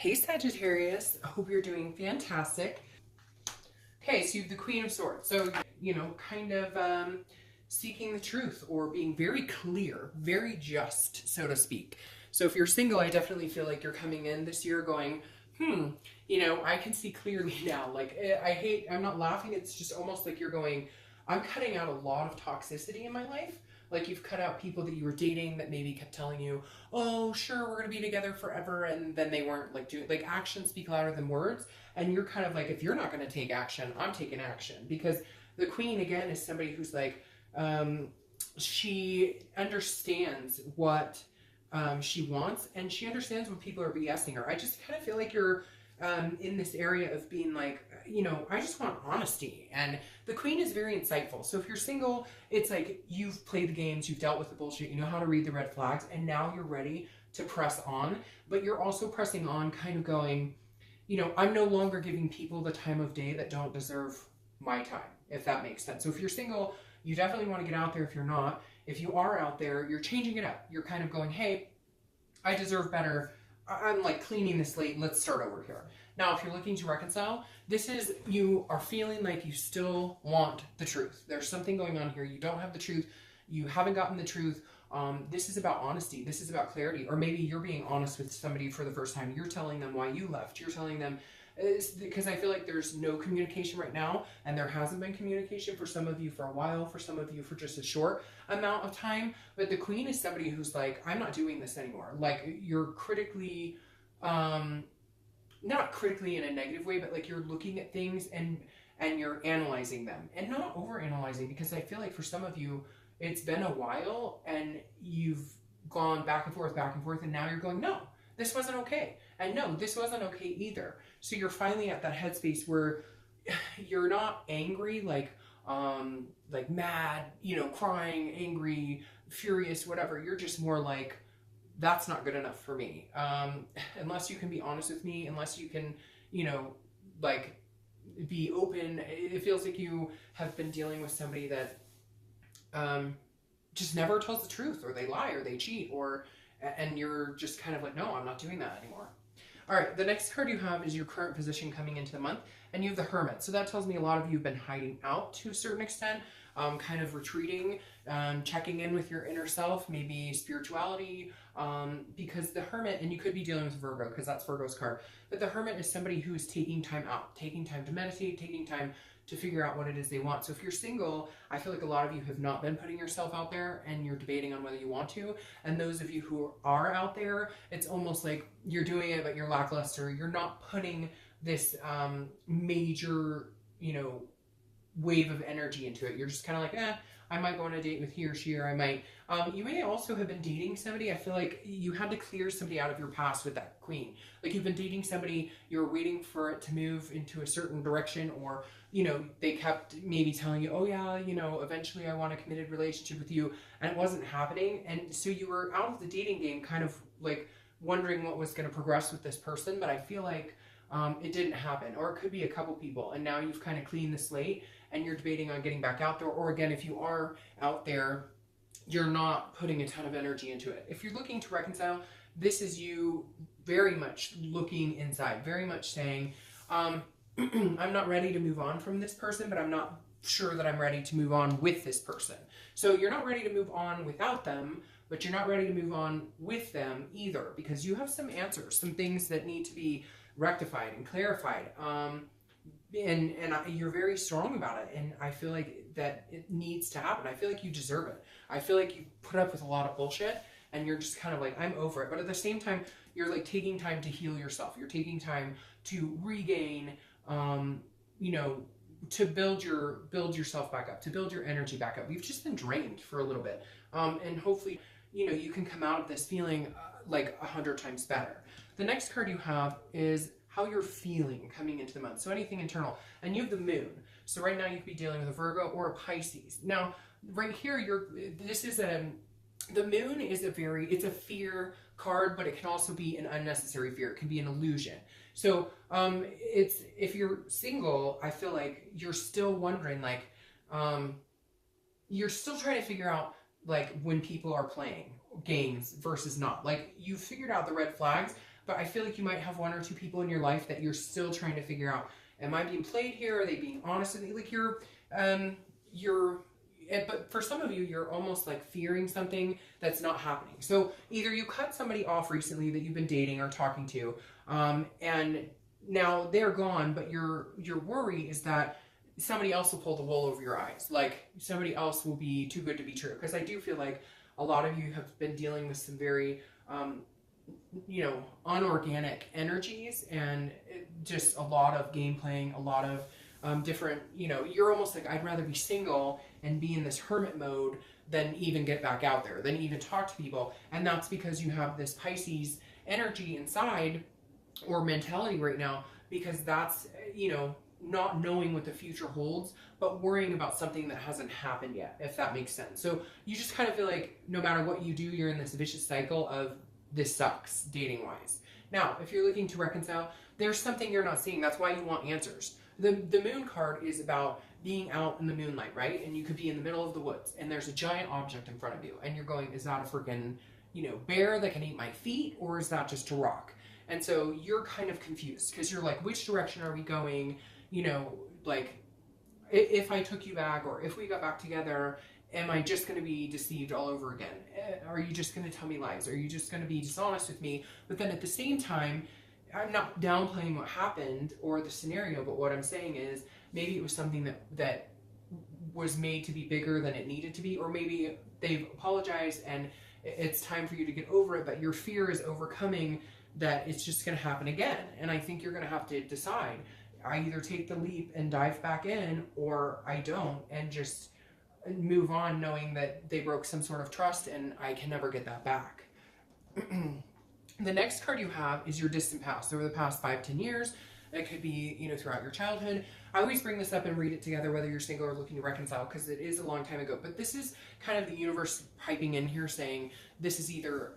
Hey Sagittarius, I hope you're doing fantastic. Okay, so you have the Queen of Swords. So, kind of seeking the truth or being very clear, very just, so to speak. So if you're single, I definitely feel like you're coming in this year going, I can see clearly now. Like, I'm not laughing. It's just almost like you're going, I'm cutting out a lot of toxicity in my life. Like you've cut out people that you were dating that maybe kept telling you, oh, sure, we're going to be together forever. And then they weren't like doing, like actions speak louder than words. And you're kind of like, if you're not going to take action, I'm taking action. Because the queen, again, is somebody who's like, she understands what she wants, and she understands when people are BSing her. I just kind of feel like you're in this area of being like, I just want honesty. And the queen is very insightful. So if you're single, it's like you've played the games, you've dealt with the bullshit, you know how to read the red flags, and now you're ready to press on. But you're also pressing on kind of going, I'm no longer giving people the time of day that don't deserve my time, if that makes sense. So if you're single, you definitely want to get out there. If you're not, if you are out there, you're changing it up. You're kind of going, hey, I deserve better. I'm like cleaning the slate. Let's start over here. Now, if you're looking to reconcile, this is you are feeling like you still want the truth. There's something going on here. You don't have the truth. You haven't gotten the truth. This is about honesty. This is about clarity. Or maybe you're being honest with somebody for the first time. You're telling them why you left. You're telling them, because I feel like there's no communication right now, and there hasn't been communication for some of you for a while, for some of you for just a short amount of time. But the queen is somebody who's like, I'm not doing this anymore. Like you're critically, not critically in a negative way, but like you're looking at things and you're analyzing them, and not over analyzing, because I feel like for some of you, it's been a while and you've gone back and forth, and now you're going, no, this wasn't okay. And no, this wasn't okay either. So you're finally at that headspace where you're not angry, like mad, crying, angry, furious, whatever. You're just more like, that's not good enough for me. Unless you can be honest with me, unless you can, be open. It feels like you have been dealing with somebody that just never tells the truth, or they lie, or they cheat, and you're just kind of like, no, I'm not doing that anymore. All right, the next card you have is your current position coming into the month, and you have the Hermit. So that tells me a lot of you have been hiding out to a certain extent, kind of retreating, checking in with your inner self, maybe spirituality, because the Hermit, and you could be dealing with Virgo because that's Virgo's card, but the Hermit is somebody who's taking time out, taking time to meditate, taking time to figure out what it is they want. So if you're single, I feel like a lot of you have not been putting yourself out there, and you're debating on whether you want to. And those of you who are out there, it's almost like you're doing it, but you're lackluster. You're not putting this major, wave of energy into it. You're just kind of like, I might go on a date with he or she, or I might. You may also have been dating somebody. I feel like you had to clear somebody out of your past with that queen. Like you've been dating somebody, you're waiting for it to move into a certain direction, or, they kept maybe telling you, oh yeah, eventually I want a committed relationship with you, and it wasn't happening. And so you were out of the dating game, kind of like wondering what was going to progress with this person. But I feel like it didn't happen, or it could be a couple people, and now you've kind of cleaned the slate and you're debating on getting back out there. Or again, if you are out there, you're not putting a ton of energy into it. If you're looking to reconcile, this is you very much looking inside, very much saying, I'm not ready to move on from this person, but I'm not sure that I'm ready to move on with this person. So you're not ready to move on without them, but you're not ready to move on with them either, because you have some answers, some things that need to be rectified and clarified. And you're very strong about it, and I feel like that it needs to happen. I feel like you deserve it. I feel like you put up with a lot of bullshit, and you're just kind of like, I'm over it. But at the same time, you're like taking time to heal yourself. You're taking time to regain, to build yourself back up, to build your energy back up. You've just been drained for a little bit, and hopefully, you can come out of this feeling like 100 times better. The next card you have is how you're feeling coming into the month. So anything internal. And you have the Moon. So right now you could be dealing with a Virgo or a Pisces. Now, right here, the Moon is it's a fear card, but it can also be an unnecessary fear. It can be an illusion. So if you're single, I feel like you're still wondering, like, you're still trying to figure out, like, when people are playing games versus not. Like, you figured out the red flags, but I feel like you might have one or two people in your life that you're still trying to figure out, am I being played here? Are they being honest with me? Like but for some of you, you're almost like fearing something that's not happening. So either you cut somebody off recently that you've been dating or talking to, and now they're gone, but your worry is that somebody else will pull the wool over your eyes. Like somebody else will be too good to be true. Because I do feel like a lot of you have been dealing with some very, unorganic energies, and just a lot of game playing, a lot of different, you're almost like, I'd rather be single and be in this hermit mode than even get back out there, than even talk to people. And that's because you have this Pisces energy inside, or mentality right now, because that's, not knowing what the future holds, but worrying about something that hasn't happened yet, if that makes sense. So you just kind of feel like no matter what you do, you're in this vicious cycle of this sucks, dating wise. Now, if you're looking to reconcile, there's something you're not seeing. That's why you want answers. The moon card is about being out in the moonlight, right? And you could be in the middle of the woods and there's a giant object in front of you and you're going, is that a freaking, bear that can eat my feet, or is that just a rock? And so you're kind of confused because you're like, which direction are we going? Like if I took you back, or if we got back together, am I just going to be deceived all over again? Are you just going to tell me lies? Are you just going to be dishonest with me? But then at the same time, I'm not downplaying what happened or the scenario, but what I'm saying is maybe it was something that was made to be bigger than it needed to be, or maybe they've apologized and it's time for you to get over it, but your fear is overcoming that it's just going to happen again. And I think you're going to have to decide. I either take the leap and dive back in, or I don't and just move on knowing that they broke some sort of trust and I can never get that back. The next card you have is your distant past. Over the past 5-10 years, it could be, throughout your childhood. I always bring this up and read it together, whether you're single or looking to reconcile, because it is a long time ago. But this is kind of the universe piping in here saying this is either,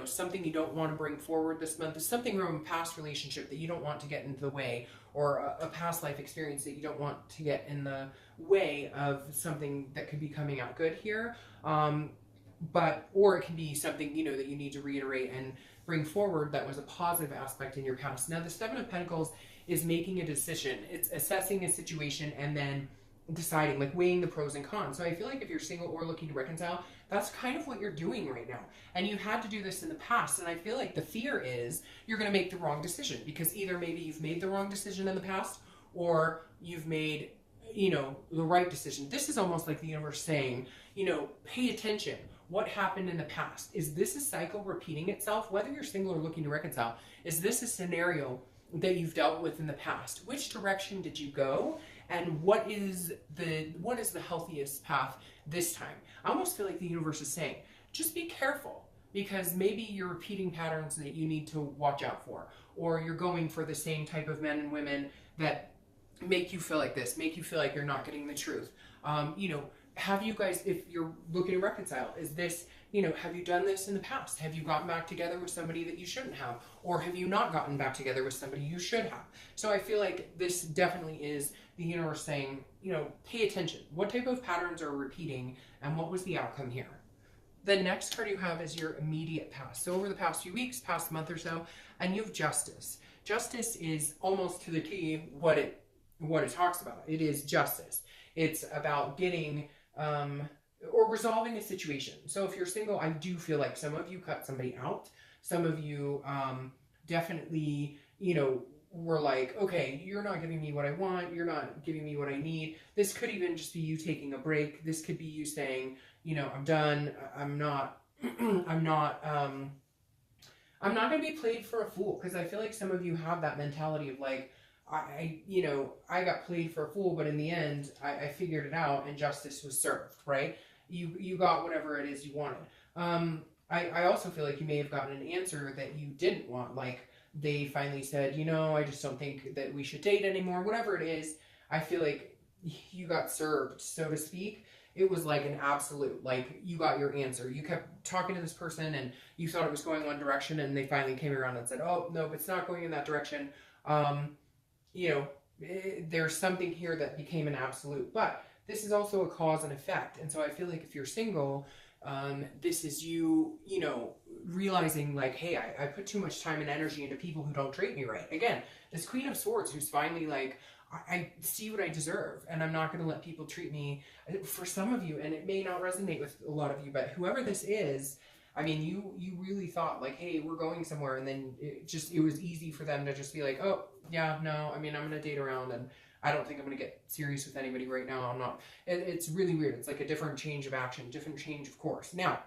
something you don't want to bring forward this month. It's something from a past relationship that you don't want to get into the way, or a past life experience that you don't want to get in the way of something that could be coming out good here. Or it can be something, that you need to reiterate and bring forward that was a positive aspect in your past. Now, the Seven of Pentacles is making a decision. It's assessing a situation and then deciding, like weighing the pros and cons. So I feel like if you're single or looking to reconcile, that's kind of what you're doing right now. And you had to do this in the past. And I feel like the fear is you're going to make the wrong decision, because either maybe you've made the wrong decision in the past, or you've made, the right decision. This is almost like the universe saying, pay attention. What happened in the past? Is this a cycle repeating itself? Whether you're single or looking to reconcile, is this a scenario that you've dealt with in the past? Which direction did you go? And what is the healthiest path this time? I almost feel like the universe is saying, just be careful, because maybe you're repeating patterns that you need to watch out for, or you're going for the same type of men and women that make you feel like this, make you feel like you're not getting the truth. Have you guys, if you're looking to reconcile, is this, have you done this in the past? Have you gotten back together with somebody that you shouldn't have? Or have you not gotten back together with somebody you should have? So I feel like this definitely is the universe saying, pay attention. What type of patterns are repeating, and what was the outcome here? The next card you have is your immediate past. So over the past few weeks, past month or so, and you have justice. Justice is almost to the T what it talks about. It is justice. It's about getting or resolving a situation. So if you're single, I do feel like some of you cut somebody out. Some of you definitely, were like, okay, you're not giving me what I want. You're not giving me what I need. This could even just be you taking a break. This could be you saying, I'm done. I'm not going to be played for a fool. Because I feel like some of you have that mentality of like, I got played for a fool, but in the end, I figured it out and justice was served, right? You got whatever it is you wanted. I also feel like you may have gotten an answer that you didn't want. Like they finally said, I just don't think that we should date anymore. Whatever it is, I feel like you got served, so to speak. It was like an absolute, like you got your answer. You kept talking to this person and you thought it was going one direction, and they finally came around and said, oh, no, it's not going in that direction. There's something here that became an absolute, but this is also a cause and effect. And so I feel like if you're single, This is you, you know, realizing like, hey, I put too much time and energy into people who don't treat me right. Again, this Queen of Swords who's finally like, I see what I deserve, and I'm not going to let people treat me. For some of you, and it may not resonate with a lot of you, but whoever this is, I mean, you really thought like, hey, we're going somewhere, and then it was easy for them to just be like, oh, yeah, no, I mean, I'm going to date around, and I don't think I'm going to get serious with anybody right now. I'm not. It's really weird. It's like a different change of action, different change of course. Now,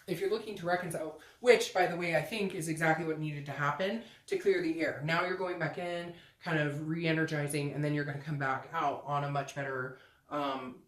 if you're looking to reconcile, which, by the way, I think is exactly what needed to happen to clear the air. Now you're going back in, kind of re-energizing, and then you're going to come back out on a much better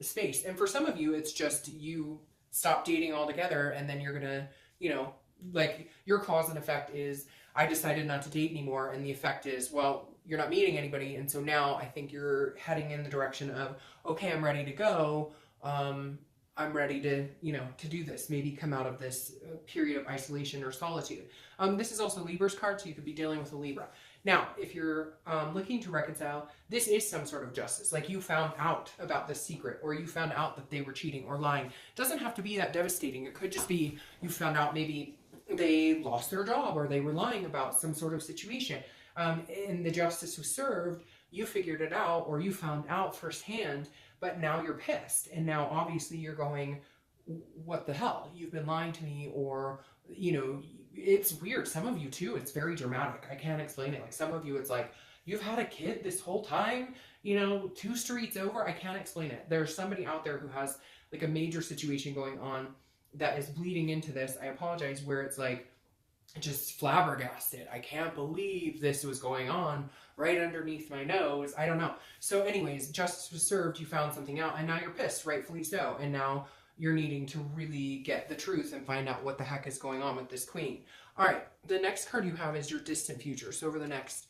space. And for some of you, it's just you stop dating altogether, and then you're going to, you know, like your cause and effect is, I decided not to date anymore, and the effect is, well, you're not meeting anybody, and so now I think you're heading in the direction of, okay, I'm ready to go. I'm ready to, you know, to do this. Maybe come out of this period of isolation or solitude. This is also Libra's card, so you could be dealing with a Libra. Now, if you're looking to reconcile, this is some sort of justice. Like you found out about this secret, or you found out that they were cheating or lying. It doesn't have to be that devastating. It could just be you found out maybe they lost their job, or they were lying about some sort of situation. And the justice was served, you figured it out, or you found out firsthand, but now you're pissed. And now obviously you're going, what the hell? You've been lying to me, or, you know, it's weird. Some of you too, it's very dramatic. I can't explain it. Like some of you, it's like, you've had a kid this whole time, you know, 2 streets over. I can't explain it. There's somebody out there who has like a major situation going on that is bleeding into this. I apologize, where it's like, just flabbergasted. I can't believe this was going on right underneath my nose. I don't know. So anyways, justice was served. You found something out, and now you're pissed, rightfully so. And now you're needing to really get the truth and find out what the heck is going on with this queen. All right, the next card you have is your distant future. So over the next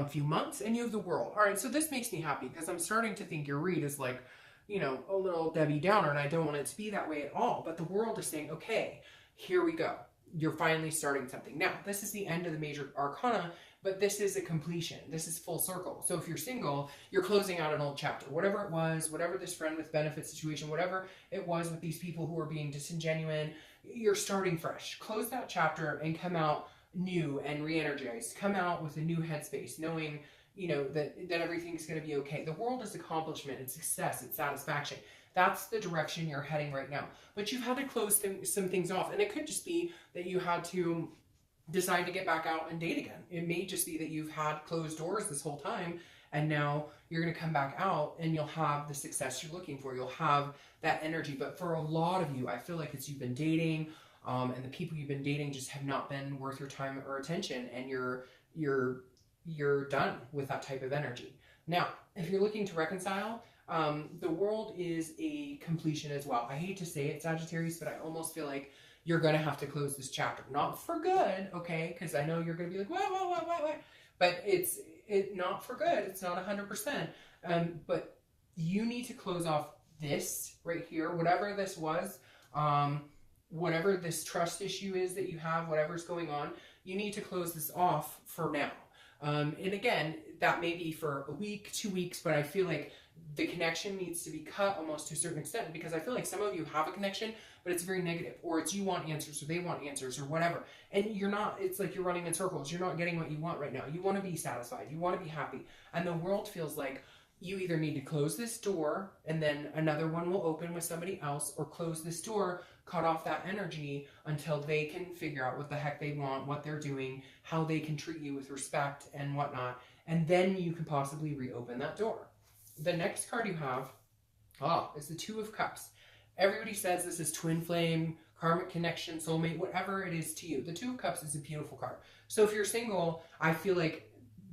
few months, and you have the World. All right, so this makes me happy because I'm starting to think your read is like, you know, a little Debbie Downer, and I don't want it to be that way at all. But the World is saying, okay, here we go. You're finally starting something. Now, this is the end of the major arcana, but this is a completion. This is full circle. So if you're single, you're closing out an old chapter. Whatever it was, whatever this friend with benefits situation, whatever it was with these people who are being disingenuine, you're starting fresh. Close that chapter and come out new and re-energized. Come out with a new headspace, knowing, you know, that everything's going to be okay. The World is accomplishment, it's success, it's satisfaction. That's the direction you're heading right now. But you've had to close some things off. And it could just be that you had to decide to get back out and date again. It may just be that you've had closed doors this whole time, and now you're going to come back out and you'll have the success you're looking for. You'll have that energy. But for a lot of you, I feel like it's you've been dating, and the people you've been dating just have not been worth your time or attention, and you're done with that type of energy. Now, if you're looking to reconcile, the World is a completion as well. I hate to say it, Sagittarius, but I almost feel like you're going to have to close this chapter. Not for good, okay? Because I know you're going to be like, what? But it's not for good. It's not 100%. But you need to close off this right here, whatever this was, whatever this trust issue is that you have, whatever's going on, you need to close this off for now. And again, that may be for a week, 2 weeks, but I feel like the connection needs to be cut almost to a certain extent, because I feel like some of you have a connection, but it's very negative, or it's you want answers, or they want answers, or whatever. And you're not, it's like you're running in circles. You're not getting what you want right now. You want to be satisfied. You want to be happy. And the World feels like you either need to close this door and then another one will open with somebody else, or close this door, cut off that energy until they can figure out what the heck they want, what they're doing, how they can treat you with respect and whatnot. And then you can possibly reopen that door. The next card you have is the Two of Cups. Everybody says this is twin flame, karmic connection, soulmate, whatever it is to you. The Two of Cups is a beautiful card. So if you're single, I feel like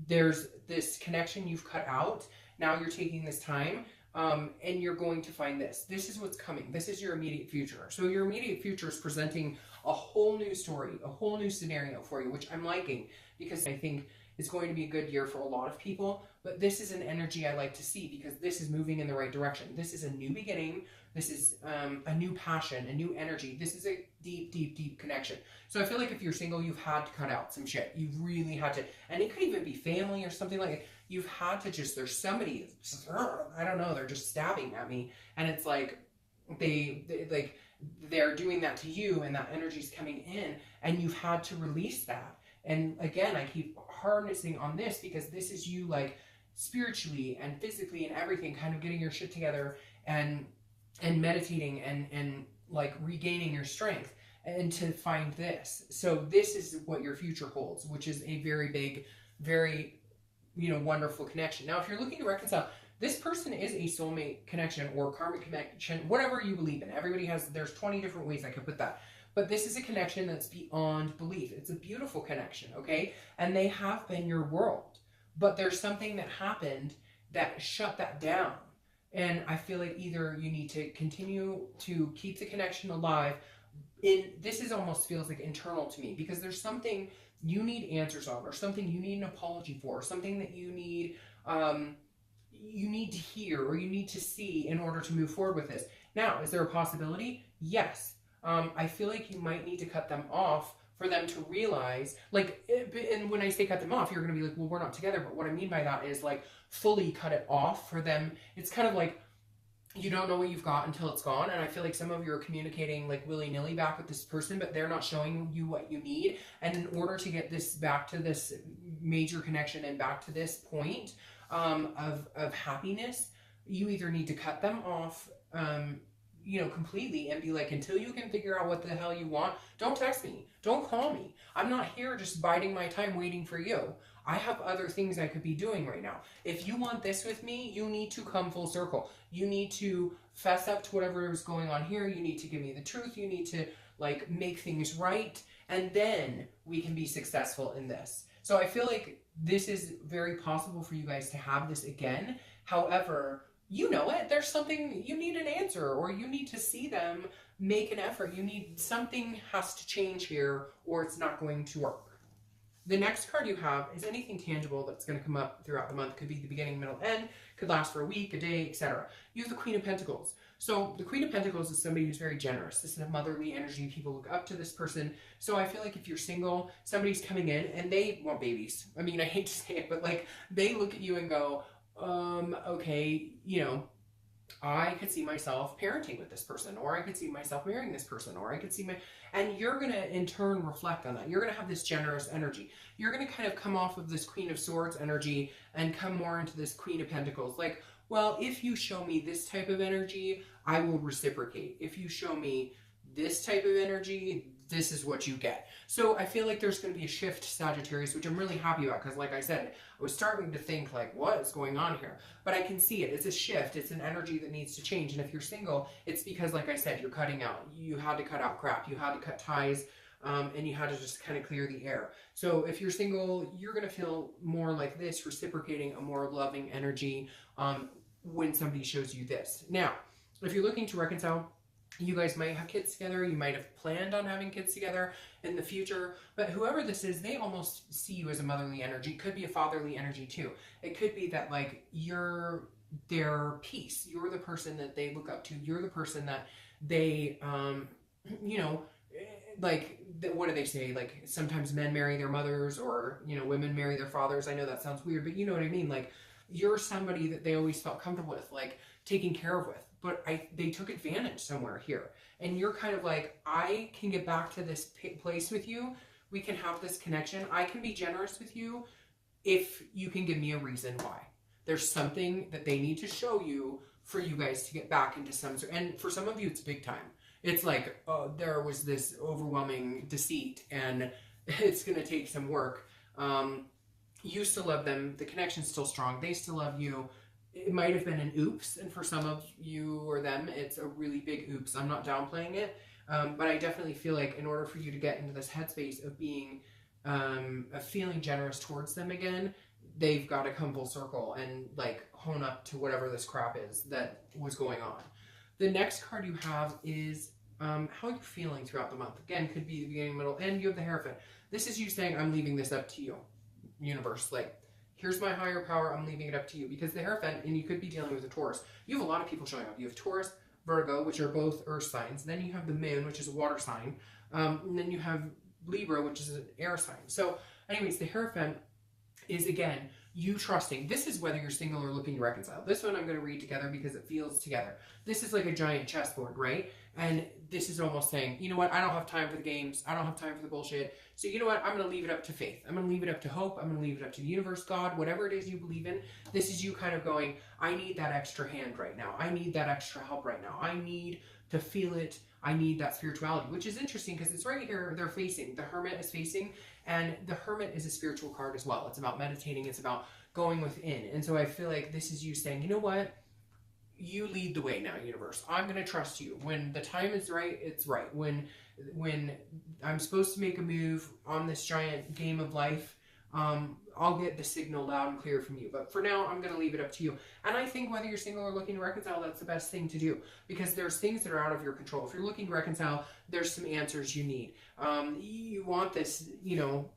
there's this connection you've cut out. Now you're taking this time and you're going to find this. This is what's coming. This is your immediate future. So your immediate future is presenting a whole new story, a whole new scenario for you, which I'm liking, because I think it's going to be a good year for a lot of people. But this is an energy I like to see, because this is moving in the right direction. This is a new beginning. This is a new passion, a new energy. This is a deep, deep, deep connection. So I feel like if you're single, you've had to cut out some shit. You've really had to, and it could even be family or something like that. You've had to just, there's somebody, I don't know, they're just stabbing at me. And it's like, they like, they're doing that to you, and that energy's coming in, and you've had to release that. And again, I keep harnessing on this because this is you, like, spiritually and physically and everything, kind of getting your shit together and meditating and like regaining your strength, and to find this. So this is what your future holds, which is a very big, very, you know, wonderful connection. Now, if you're looking to reconcile, this person is a soulmate connection or karmic connection, whatever you believe in. Everybody has, there's 20 different ways I could put that. But this is a connection that's beyond belief. It's a beautiful connection, okay? And they have been your world. But there's something that happened that shut that down. And I feel like either you need to continue to keep the connection alive. This is almost feels like internal to me, because there's something you need answers on, or something you need an apology for, or something that you need to hear, or you need to see in order to move forward with this. Now, is there a possibility? Yes. I feel like you might need to cut them off for them to realize, like, and when I say cut them off, you're going to be like, well, we're not together. But what I mean by that is, like, fully cut it off for them. It's kind of like you don't know what you've got until it's gone. And I feel like some of you are communicating like willy-nilly back with this person, but they're not showing you what you need. And in order to get this back to this major connection and back to this point of happiness, you either need to cut them off, you know, completely, and be like, until you can figure out what the hell you want, don't text me, don't call me. I'm not here just biding my time waiting for you. I have other things I could be doing right now. If you want this with me, you need to come full circle. You need to fess up to whatever is going on here. You need to give me the truth. You need to, like, make things right, and then we can be successful in this. So I feel like this is very possible for you guys to have this again. However, you know it. There's something, you need an answer, or you need to see them make an effort. You need, something has to change here, or it's not going to work. The next card you have is anything tangible that's going to come up throughout the month. Could be the beginning, middle, end. Could last for a week, a day, etc. You have the Queen of Pentacles. So the Queen of Pentacles is somebody who's very generous. This is a motherly energy. People look up to this person. So I feel like if you're single, somebody's coming in and they want babies. I mean, I hate to say it, but like, they look at you and go, okay, you know, I could see myself parenting with this person, or I could see myself marrying this person, or I could see and you're going to in turn reflect on that. You're going to have this generous energy. You're going to kind of come off of this Queen of Swords energy and come more into this Queen of Pentacles. Like, well, if you show me this type of energy, I will reciprocate. If you show me this type of energy, this is what you get. So I feel like there's going to be a shift, Sagittarius, which I'm really happy about, because like I said, I was starting to think like, what is going on here? But I can see it. It's a shift. It's an energy that needs to change. And if you're single, it's because, like I said, you're cutting out. You had to cut out crap. You had to cut ties, and you had to just kind of clear the air. So if you're single, you're going to feel more like this, reciprocating a more loving energy when somebody shows you this. Now, if you're looking to reconcile, you guys might have kids together. You might have planned on having kids together in the future. But whoever this is, they almost see you as a motherly energy. It could be a fatherly energy too. It could be that, like, you're their peace. You're the person that they look up to. You're the person that they, you know, like, what do they say? Like, sometimes men marry their mothers, or, you know, women marry their fathers. I know that sounds weird, but you know what I mean? Like, you're somebody that they always felt comfortable with, like, taking care of with. But they took advantage somewhere here. And you're kind of like, I can get back to this place with you. We can have this connection. I can be generous with you if you can give me a reason why. There's something that they need to show you for you guys to get back into some sort. And for some of you, it's big time. It's like, oh, there was this overwhelming deceit, and it's going to take some work. You still love them. The connection's still strong. They still love you. It might have been an oops, and for some of you or them, it's a really big oops. I'm not downplaying it, but I definitely feel like in order for you to get into this headspace of being, of feeling generous towards them again, they've got to come full circle and, like, hone up to whatever this crap is that was going on. The next card you have is how you're feeling throughout the month. Again, could be the beginning, middle, end. You have the Hierophant. This is you saying, I'm leaving this up to you, universe. Like, here's my higher power, I'm leaving it up to you. Because the Hierophant, and you could be dealing with a Taurus. You have a lot of people showing up. You have Taurus, Virgo, which are both earth signs. Then you have the Moon, which is a water sign. And then you have Libra, which is an air sign. So anyways, the Hierophant is, again, you trusting. This is whether you're single or looking to reconcile. This one I'm going to read together because it feels together. This is like a giant chessboard, right? And this is almost saying, you know what? I don't have time for the games. I don't have time for the bullshit. So you know what? I'm going to leave it up to faith. I'm going to leave it up to hope. I'm going to leave it up to the universe, God, whatever it is you believe in. This is you kind of going, I need that extra hand right now. I need that extra help right now. I need to feel it. I need that spirituality, which is interesting because it's right here. They're facing. The Hermit is facing, and the Hermit is a spiritual card as well. It's about meditating. It's about going within. And so I feel like this is you saying, you know what? You lead the way now, universe. I'm going to trust you. When the time is right, it's right. When I'm supposed to make a move on this giant game of life, I'll get the signal loud and clear from you. But for now, I'm going to leave it up to you. And I think whether you're single or looking to reconcile, that's the best thing to do. Because there's things that are out of your control. If you're looking to reconcile, there's some answers you need. You want this, you know,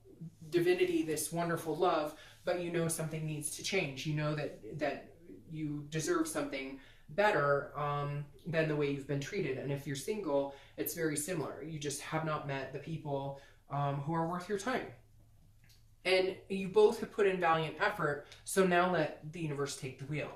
divinity, this wonderful love, but you know something needs to change. You know that you deserve something better than the way you've been treated. And if you're single, it's very similar. You just have not met the people who are worth your time. And you both have put in valiant effort, so now let the universe take the wheel.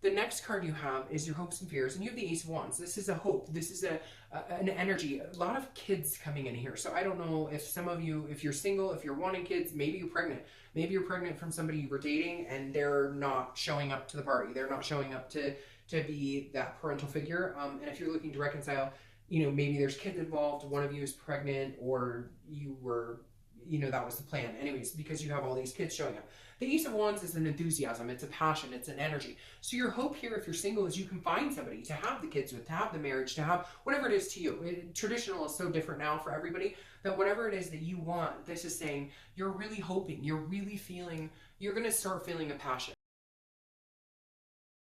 The next card you have is your hopes and fears, and you have the Ace of Wands. This is a hope. This is an energy. A lot of kids coming in here. So I don't know if some of you, if you're single, if you're wanting kids, maybe you're pregnant. Maybe you're pregnant from somebody you were dating and they're not showing up to the party. They're not showing up to be that parental figure. And if you're looking to reconcile, you know, maybe there's kids involved, one of you is pregnant, or you were, you know, that was the plan. Anyways, because you have all these kids showing up. The Ace of Wands is an enthusiasm, it's a passion, it's an energy. So your hope here, if you're single, is you can find somebody to have the kids with, to have the marriage, to have whatever it is to you. Traditional is so different now for everybody, that whatever it is that you want, this is saying you're really hoping, you're really feeling, you're going to start feeling a passion.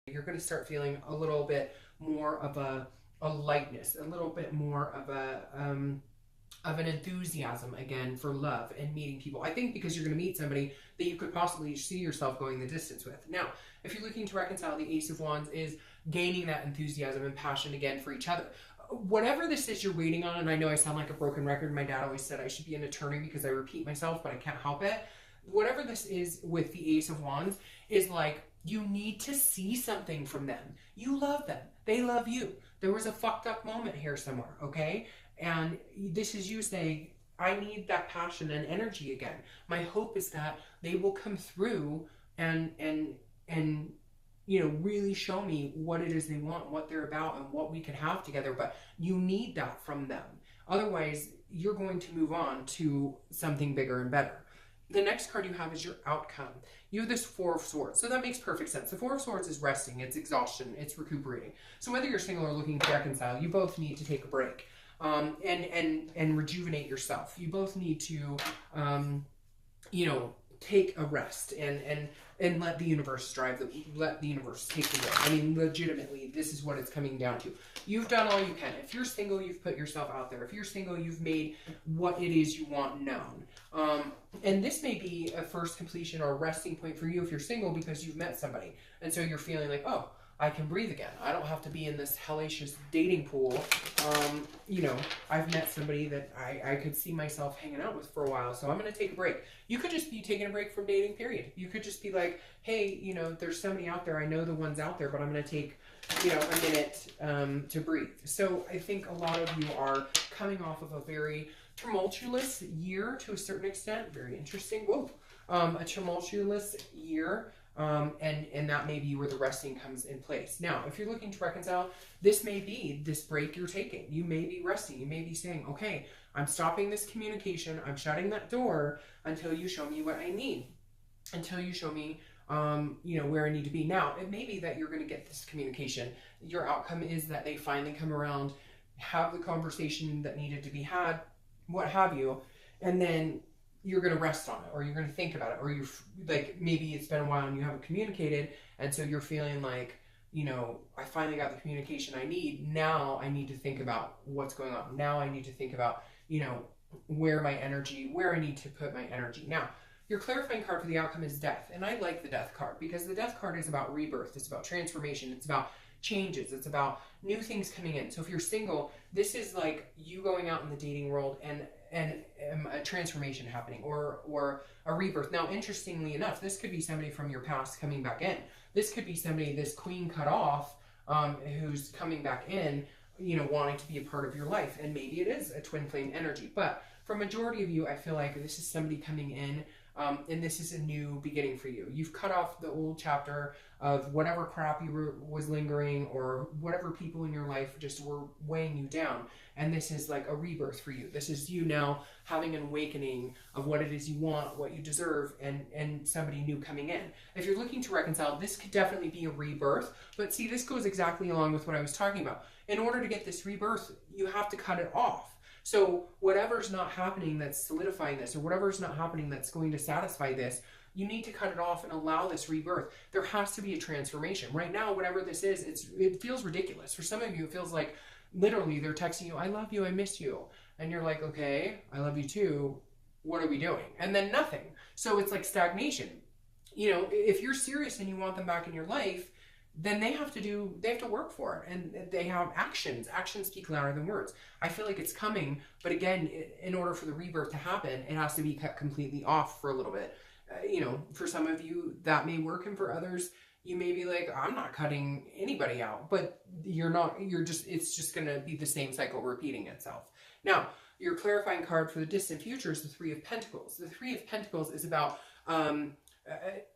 You're going to start feeling a little bit more of a lightness, a little bit more of an enthusiasm again for love and meeting people. I think because you're going to meet somebody that you could possibly see yourself going the distance with. Now, if you're looking to reconcile, the Ace of Wands is gaining that enthusiasm and passion again for each other. Whatever this is you're waiting on, and I know I sound like a broken record. My dad always said I should be an attorney because I repeat myself, but I can't help it. Whatever this is with the Ace of Wands is like, you need to see something from them. You love them. They love you. There was a fucked up moment here somewhere, okay? And this is you saying, I need that passion and energy again. My hope is that they will come through and you know, really show me what it is they want, what they're about, and what we can have together. But you need that from them. Otherwise, you're going to move on to something bigger and better. The next card you have is your outcome. You have this Four of Swords. So that makes perfect sense. The Four of Swords is resting, it's exhaustion, it's recuperating. So whether you're single or looking to reconcile, you both need to take a break. And rejuvenate yourself. You both need to, you know, take a rest and let the universe let the universe take the wheel. I mean, legitimately, this is what it's coming down to. You've done all you can. If you're single, you've put yourself out there. If you're single, you've made what it is you want known. And this may be a first completion or a resting point for you if you're single because you've met somebody. And so you're feeling like, oh, I can breathe again. I don't have to be in this hellacious dating pool. You know, I've met somebody that I could see myself hanging out with for a while, so I'm going to take a break. You could just be taking a break from dating, period. You could just be like, hey, you know, there's somebody out there. I know the one's out there, but I'm going to take, you know, a minute to breathe. So I think a lot of you are coming off of a very tumultuous year to a certain extent. Very interesting. Whoa. A tumultuous year. And that may be where the resting comes in place. Now, if you're looking to reconcile, this may be this break you're taking. You may be resting. You may be saying, okay, I'm stopping this communication. I'm shutting that door until you show me what I need. Until you show me, you know, where I need to be. Now, it may be that you're going to get this communication. Your outcome is that they finally come around, have the conversation that needed to be had, what have you, and then you're going to rest on it, or you're going to think about it, or you're like, maybe it's been a while and you haven't communicated, and so you're feeling like, you know, I finally got the communication I need. Now I need to think about what's going on. Now I need to think about, you know, where I need to put my energy. Now, your clarifying card for the outcome is Death, and I like the Death card because the Death card is about rebirth. It's about transformation. It's about changes. It's about new things coming in. So if you're single, this is like you going out in the dating world and a transformation happening, or a rebirth. Now, interestingly enough, this could be somebody from your past coming back in. This could be somebody, this queen cut off, who's coming back in, you know, wanting to be a part of your life. And maybe it is a twin flame energy. But for majority of you, I feel like this is somebody coming in, and this is a new beginning for you. You've cut off the old chapter of whatever crap was lingering, or whatever people in your life just were weighing you down. And this is like a rebirth for you. This is you now having an awakening of what it is you want, what you deserve, and somebody new coming in. If you're looking to reconcile, this could definitely be a rebirth. But see, this goes exactly along with what I was talking about. In order to get this rebirth, you have to cut it off. So whatever's not happening that's solidifying this, or whatever's not happening that's going to satisfy this, you need to cut it off and allow this rebirth. There has to be a transformation. Right now, whatever this is, it feels ridiculous. For some of you, it feels like literally they're texting you, I love you, I miss you. And you're like, okay, I love you too. What are we doing? And then nothing. So it's like stagnation. You know, if you're serious and you want them back in your life, then they have to work for it, and they have actions. Actions speak louder than words. I feel like it's coming, but again, in order for the rebirth to happen, it has to be cut completely off for a little bit. You know, for some of you that may work, and for others, you may be like, I'm not cutting anybody out, but it's just going to be the same cycle repeating itself. Now, your clarifying card for the distant future is the Three of Pentacles. The Three of Pentacles is about,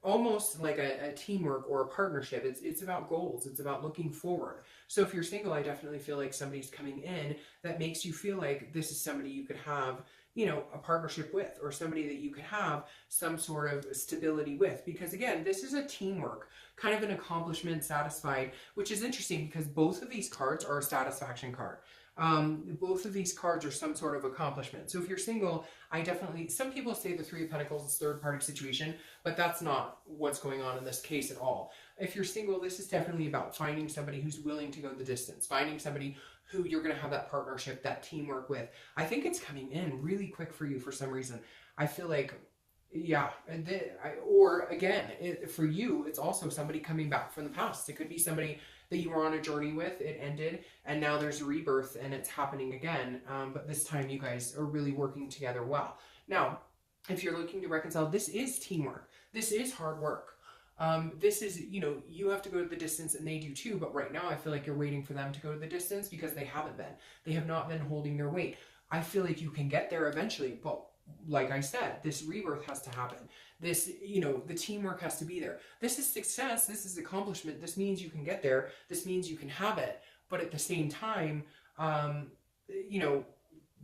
almost like a teamwork or a partnership. It's about goals. It's about looking forward. So if you're single, I definitely feel like somebody's coming in that makes you feel like this is somebody you could have, you know, a partnership with, or somebody that you could have some sort of stability with. Because again, this is a teamwork, kind of an accomplishment, satisfied, which is interesting because both of these cards are a satisfaction card. Both of these cards are some sort of accomplishment. So if you're single, some people say the Three of Pentacles is third-party situation, but that's not what's going on in this case at all. If you're single, this is definitely about finding somebody who's willing to go the distance, finding somebody who you're going to have that partnership, that teamwork with. I think it's coming in really quick for you for some reason. I feel like, yeah, or again, for you, it's also somebody coming back from the past. It could be somebody that you were on a journey with, it ended, and now there's a rebirth and it's happening again. But this time you guys are really working together well. Now, if you're looking to reconcile, this is teamwork. This is hard work. This is, you know, you have to go to the distance and they do too, but right now I feel like you're waiting for them to go to the distance because they haven't been. They have not been holding their weight. I feel like you can get there eventually, but like I said, this rebirth has to happen. This, you know, the teamwork has to be there. This is success. This is accomplishment. This means you can get there. This means you can have it. But at the same time, you know,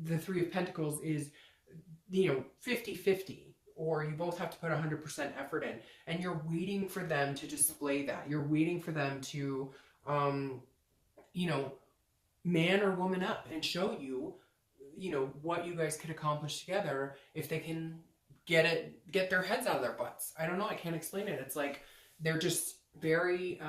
the Three of Pentacles is, you know, 50-50. Or you both have to put 100% effort in. And you're waiting for them to display that. You're waiting for them to, you know, man or woman up and show you, you know, what you guys could accomplish together if they can get their heads out of their butts. I don't know. I can't explain it. It's like they're just very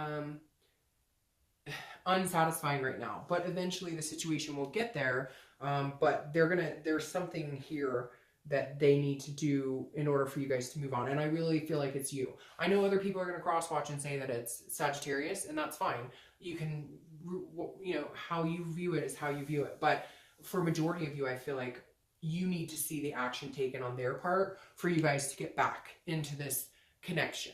unsatisfying right now. But eventually the situation will get there. But there's something here that they need to do in order for you guys to move on. And I really feel like it's you. I know other people are going to cross-watch and say that it's Sagittarius, and that's fine. You can, you know, how you view it is how you view it. But for majority of you, I feel like you need to see the action taken on their part for you guys to get back into this connection.